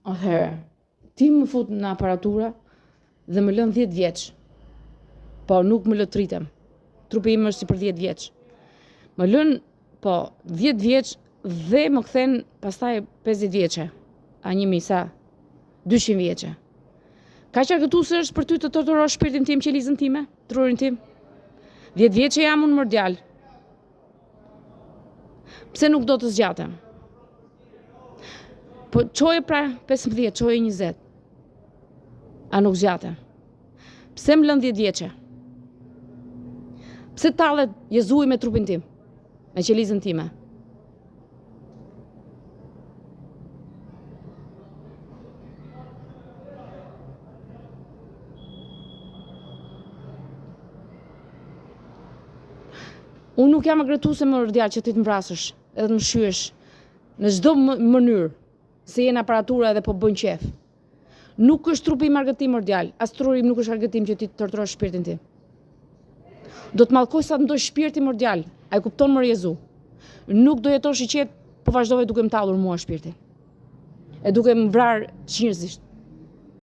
Atëherë, ti më fut në aparatura dhe më lën 10 vjeç. Po nuk më lë të rritem. Trupi im është si për 10 vjeç. Më lën, po, 10 vjeç dhe më kthen pastaj 50 vjeçe. A 1000 sa? 200 vjeçe. Kaq argëtuese është për ty të torturosh shpirtin tim, qelizën time, trurin tim? 10 vjeçe jam unë mër djalë. Pse nuk do të zgjatem? Po çoje pra 15, çoje 20. A nuk zgjatem? Pse më lën 10 vjeçe? Pse tallet Jezui me trupin tim, me qelizën time? Unë nuk jam agretuese më djalë që ti të mvrasësh, edhe të më shyesh në çdo mënyrë, se jenë aparatura edhe po bën qef. Nuk është trupi im argëtim më djalë, as truri im nuk është argëtim që ti të torturosh shpirtin tim. Do të mallkoj sa të ndoj shpirti më djalë, a e kupton më Jezu? Nuk do jetosh i qetë, po vazhdove duke më tallur mua shpirtin. E duke më vrarë njerëzisht.